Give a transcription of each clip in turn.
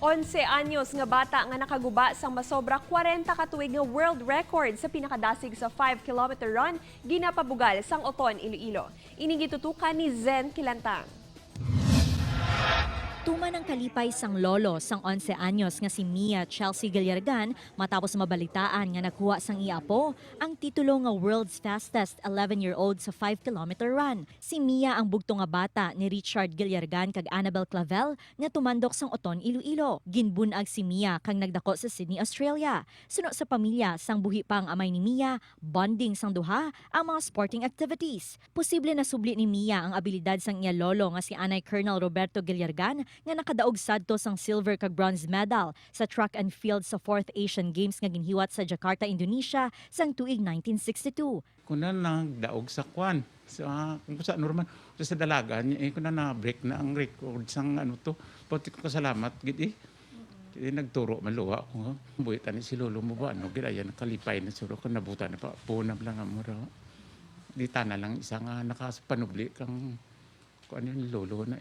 11 anyos nga bata nga nakaguba sang masobra 40 ka tuig nga world record sa pinakadasig sa 5-kilometer run ginapabugal sang Oton, Iloilo. Ini gitutukan ni Zen Kilantang. Tuman ang kalipay sang lolo sang 11 anyos nga si Mia Chelsea Gallargan matapos mabalitaan nga nakuha sang iapo ang titulo nga world's fastest 11-year-old sa 5-kilometer run. Si Mia ang bugto nga bata ni Richard Gallargan kag Annabel Clavel nga tumandok sang Oton, Iloilo. Ginbunag si Mia kang nagdako sa Sydney, Australia. Suno sa pamilya sang buhi pa ang amay ni Mia, bonding sang duha ang mga sporting activities. Posible na subli ni Mia ang abilidad sang iya lolo nga si Anay Colonel Roberto Gallargan nga nakadaog sadto sang silver kag bronze medal sa track and field sa 4th Asian Games nga ginhiwat sa Jakarta, Indonesia sang tuig 1962. Kuna nagdaog sa kwan. Kung sa normal, sa dalagan, kuna na-break na ang record sang ano to. Pati ko kasalamat, gid nagturo maluwa ko. Buhitan ni si lolo mo ba, ano, gid ayan, kalipay na suro ko, nabuta na pa, punam lang ang mura. Di tana lang isang nakapanubli kang kung ano yung lolo na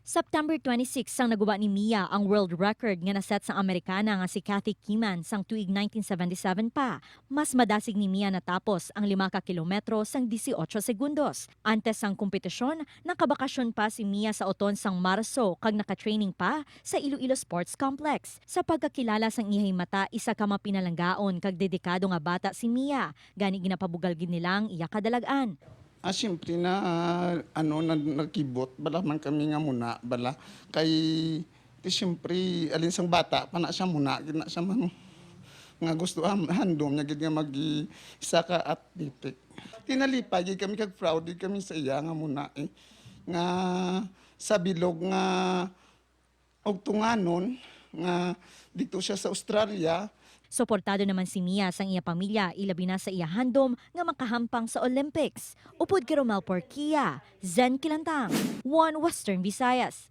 September 26 sang naguba ni Mia ang world record nga naset sa Amerikana nga si Kathy Kiman sang tuig 1977 pa. Mas madasig ni Mia natapos ang 5 ka kilometro sang 18 segundos. Antes sang kompetisyon, nakabakasyon pa si Mia sa Oton sang Marso kag nakatraining pa sa Iloilo Sports Complex. Sa pagkakilala sang ihay mata, isa ka mapinalanggaon kag dedikado nga bata si Mia. Gani ginapabugal gid nilang iya kadalagan. Siyempre na nakibot bala man kami nga muna bala kay siyempre alin sang bata pa na siya muna gid na siya man nga gusto handom niya gid nga isa ka athletic. Tinalipay gid kami kag proud gid kami sa iya nga muna nga sa bilog nga og tunganon nga dito siya sa Australia. Suportado naman si Mia sang iya pamilya ilabi na sa iya handom nga makahampang sa Olympics. Upod kay Romel Porquia, Zen Kilantang, One Western Visayas.